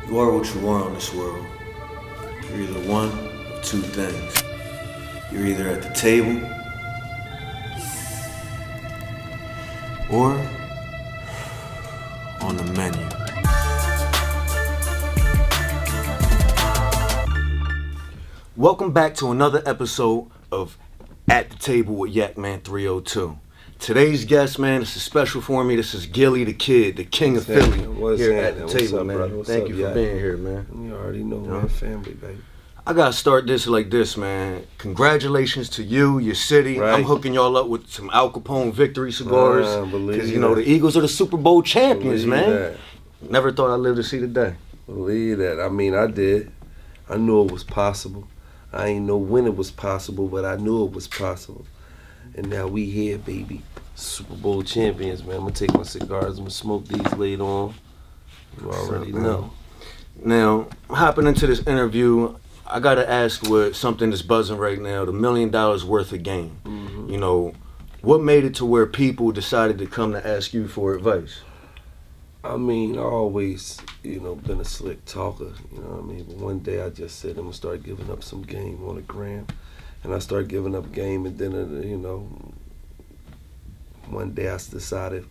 You are what you are in this world. You're either one of two things. You're either at the table or on the menu. Welcome back to another episode of At the Table with Yakman 302. Today's guest, man, this is special for me. This is Gillie Da Kid, the king of Philly, here at the table, man. Thank you for being here, man. You already know my family, baby. I gotta start this like this, man. Congratulations to you, your city. Right. I'm hooking y'all up with some Al Capone victory cigars. Because, you know, the Eagles are the Super Bowl champions, man. Never thought I'd live to see the day. Believe that. I mean, I did. I knew it was possible. I ain't know when it was possible, but I knew it was possible. And now we here, baby. Super Bowl champions, man. I'm gonna take my cigars. I'm gonna smoke these later on. You already know. Now, hopping into this interview, I gotta ask what something that's buzzing right now, the $1 million worth of game. You know, what made it to where people decided to come to ask you for advice? I mean, I always, you know, been a slick talker, you know what I mean? But one day I just said I'm gonna start giving up some game on the gram. And I started giving up game, and then, you know, one day I decided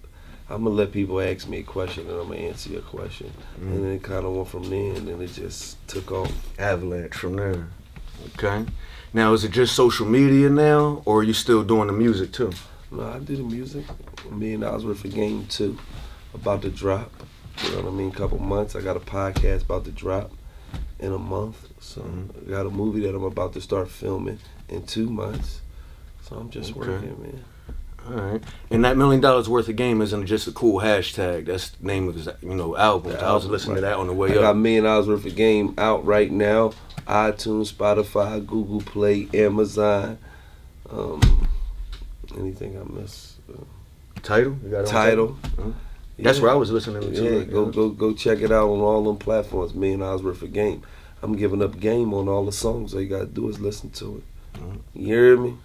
I'm gonna let people ask me a question and I'm gonna answer your question. And then it kind of went from there, and then it just took off. Avalanche from there. Okay. Now, is it just social media now, or are you still doing the music too? No, I do the music. $1 million worth of game too, about to drop. You know what I mean? Couple months. I got a podcast about to drop in a month. So I got a movie that I'm about to start filming in 2 months. So I'm just working, man. All right. And that $1 million worth of game isn't just a cool hashtag. That's the name of his, you know, album. I was listening to that on the way up. I got $1 million worth of game out right now. iTunes, Spotify, Google Play, Amazon. Anything I miss? Tidal? You got Tidal. That's where I was listening to. Yeah, go check it out on all them platforms. $1 million worth of game. I'm giving up game on all the songs. All you gotta do is listen to it. You hear me?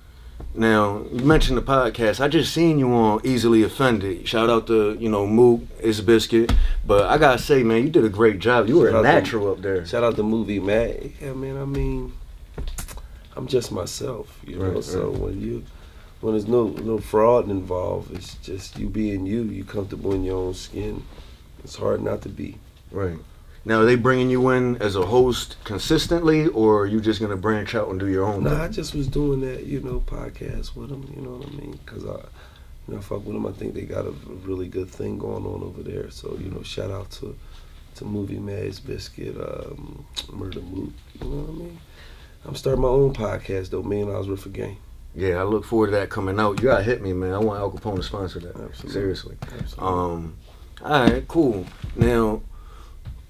Now, you mentioned the podcast. I just seen you on Easily Offended. Shout out to, you know, Mook, it's Biscuit. But I gotta say, man, you did a great job. You were a natural up there. Shout out to Movie Matt. Yeah, man, I mean, I'm just myself, you know. So when there's no fraud involved, it's just you being you. You comfortable in your own skin. It's hard not to be. Right. Now, are they bringing you in as a host consistently, or are you just going to branch out and do your own thing? I just was doing that, you know, podcast with them, you know what I mean? Because I fuck with them. I think they got a really good thing going on over there. So, you know, shout out to Movie Mads, Biscuit, Murder Mook, you know what I mean? I'm starting my own podcast, though, $1 million worth of game. Yeah, I look forward to that coming out. You got to hit me, man. I want Al Capone to sponsor that. Absolutely. Seriously. Absolutely. All right, cool. Now,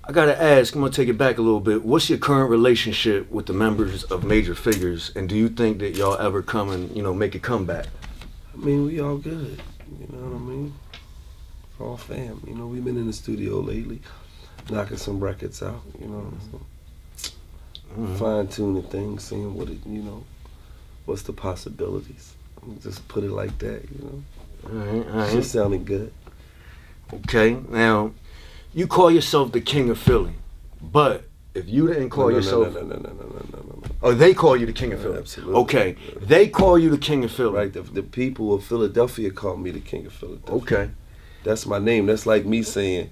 I gotta ask, I'm gonna take it back a little bit. What's your current relationship with the members of Major Figures, and do you think that y'all ever come and, you know, make a comeback? I mean, we all good. You know what I mean? All fam. You know, we've been in the studio lately, knocking some records out. You know, fine tuning things, seeing what it, you know, what's the possibilities. Just put it like that. You know, all right. It's just sounding good. Okay, now. You call yourself the king of Philly, but if you didn't call yourself... No. Oh, they call you the king of Philly? Absolutely. Okay, they call you the king of Philly. Right, the people of Philadelphia call me the king of Philadelphia. Okay. That's my name. That's like me saying,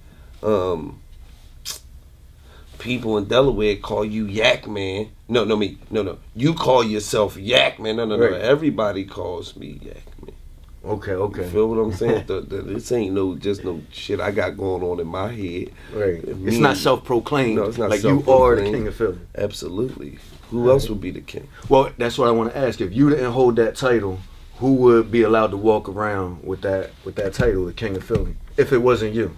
people in Delaware call you Yakman. No. You call yourself Yakman. No. Everybody calls me Yakman. Okay. You feel what I'm saying? This ain't just no shit I got going on in my head. Right. It's not self-proclaimed. No, it's not like self-proclaimed. You are the king of Philly. Absolutely. Who else would be the king? Well, that's what I want to ask. If you didn't hold that title, who would be allowed to walk around with that title, the king of Philly, if it wasn't you?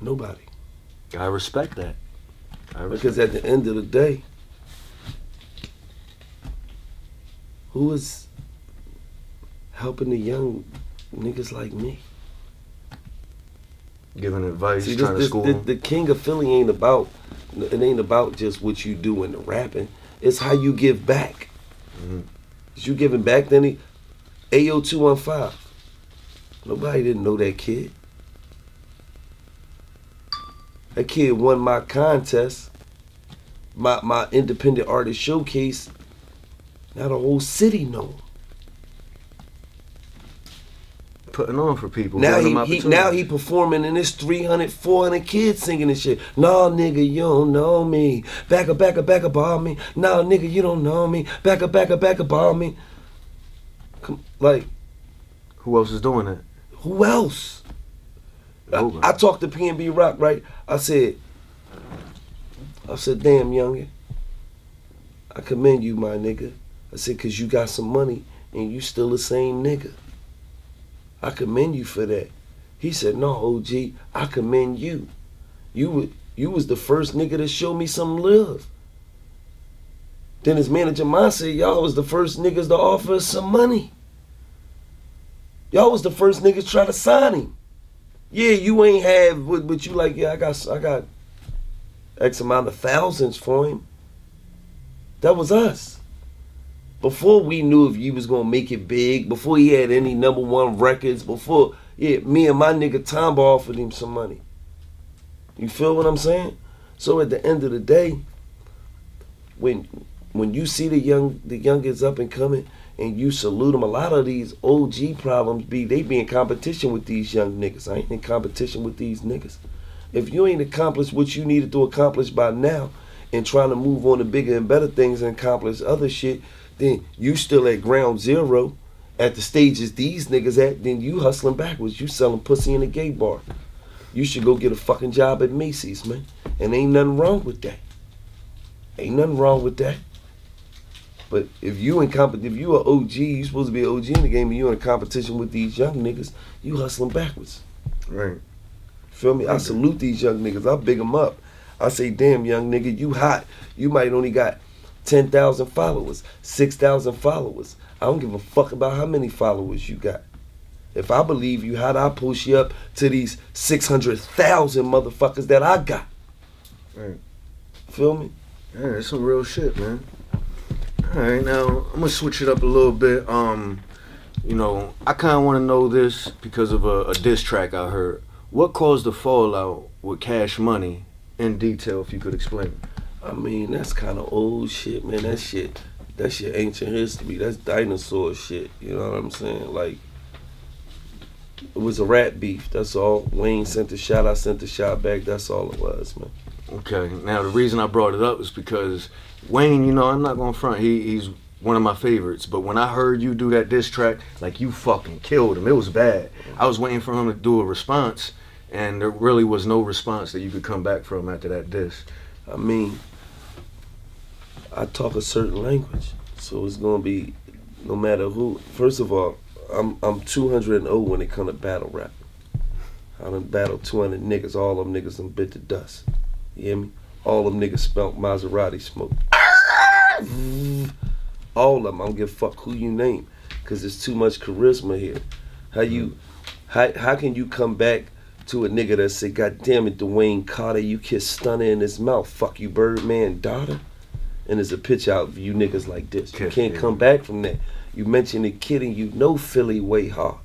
Nobody. I respect that. Because at the end of the day, who is helping the young niggas like me? Giving advice, See, trying to school them. The king of Philly ain't about just what you do in the rapping. It's how you give back. Is you giving back, then Ayo 215. Nobody didn't know that kid. That kid won my contest, my independent artist showcase. Now the whole city know him. Putting on for people. Now he performing and there's 300, 400 kids singing this shit. Nah, nigga, you don't know me. Back up, all me. Nah, nigga, you don't know me. Back up, all me. Like, who else is doing that? Who else? I talked to P&B Rock, right? I said, damn, youngin, I commend you, my nigga. I said, cause you got some money and you still the same nigga. I commend you for that. He said, no, OG, I commend you. You was the first nigga to show me some love. Then his manager mine said, y'all was the first niggas to offer us some money. Y'all was the first niggas to try to sign him. Yeah, you ain't have what you like, yeah, I got X amount of thousands for him. That was us. Before we knew if you was gonna make it big, before he had any #1 records, before, yeah, me and my nigga Tomba offered him some money. You feel what I'm saying? So at the end of the day, when you see the youngest up and coming and you salute them, a lot of these OG problems they be in competition with these young niggas. I ain't in competition with these niggas. If you ain't accomplished what you needed to accomplish by now and trying to move on to bigger and better things and accomplish other shit, then you still at ground zero at the stages these niggas at, then you hustling backwards. You selling pussy in a gay bar. You should go get a fucking job at Macy's, man. And ain't nothing wrong with that. Ain't nothing wrong with that. But if you a OG, you supposed to be an OG in the game and you in a competition with these young niggas, you hustling backwards. Right. Feel me? I salute these young niggas. I big them up. I say, damn, young nigga, you hot. You might only got 10,000 followers, 6,000 followers. I don't give a fuck about how many followers you got. If I believe you hot, I'll push you up to these 600,000 motherfuckers that I got. Right. Feel me? Yeah, that's some real shit, man. All right, now I'm gonna switch it up a little bit. You know, I kind of want to know this because of a diss track I heard. What caused the fallout with Cash Money? In detail, if you could explain. I mean, that's kind of old shit, man. That shit ancient history. That's dinosaur shit. You know what I'm saying? Like, it was a rap beef. That's all. Wayne sent the shot. I sent the shot back. That's all it was, man. Okay. Now, the reason I brought it up is because Wayne, you know, I'm not going to front. He's one of my favorites. But when I heard you do that diss track, like, you fucking killed him. It was bad. I was waiting for him to do a response, and there really was no response that you could come back from after that diss. I mean, I talk a certain language, so it's gonna be no matter who. First of all, I'm 200-0 when it come to battle rap. I done battled 200 niggas. All them niggas done bit the dust. You hear me? All them niggas smelt Maserati smoke. All of them. I don't give a fuck who you name, cause there's too much charisma here. How can you come back to a nigga that say, God damn it, Dwayne Carter, you kiss Stunner in his mouth, fuck you, Birdman daughter? And there's a pitch out of you niggas like this. You can't come back from that. You mention the kid and you know Philly way hard.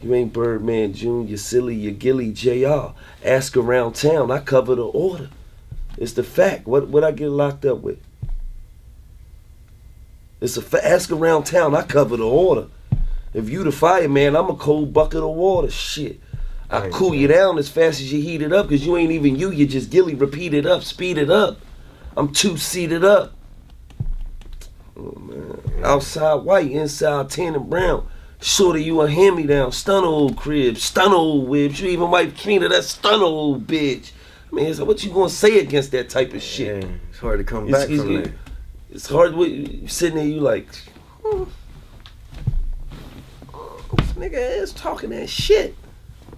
You ain't Birdman June, you silly, you Gillie JR. Ask around town, I cover the order. It's the fact. What I get locked up with? It's a fact. Ask around town, I cover the order. If you the fireman, I'm a cold bucket of water. Shit. I cool you down as fast as you heat it up, because you ain't even you just Gillie repeat it up, speed it up. I'm 2-seated up. Oh man. Outside white, inside tan and brown. Shorty, you a hand-me-down, stun old crib, stun old whips. You even wipe Trina, that stun old bitch. I mean, so what you gonna say against that type of shit? Yeah, it's hard to come back from that. It's hard. You sitting there, you like, this nigga is talking that shit.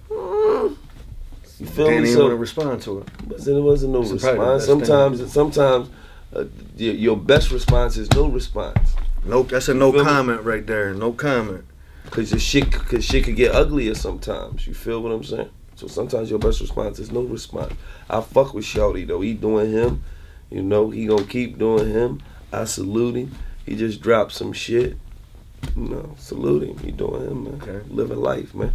You feel me? Didn't So want to respond to it. But it wasn't no response. Sometimes your best response is no response. Nope, that's a no comment right there. No comment. Cause shit could get uglier sometimes. You feel what I'm saying? So sometimes your best response is no response. I fuck with Shorty though. He doing him. You know, he gonna keep doing him. I salute him. He just dropped some shit. You know, salute him. He doing him, man. Okay. Living life, man.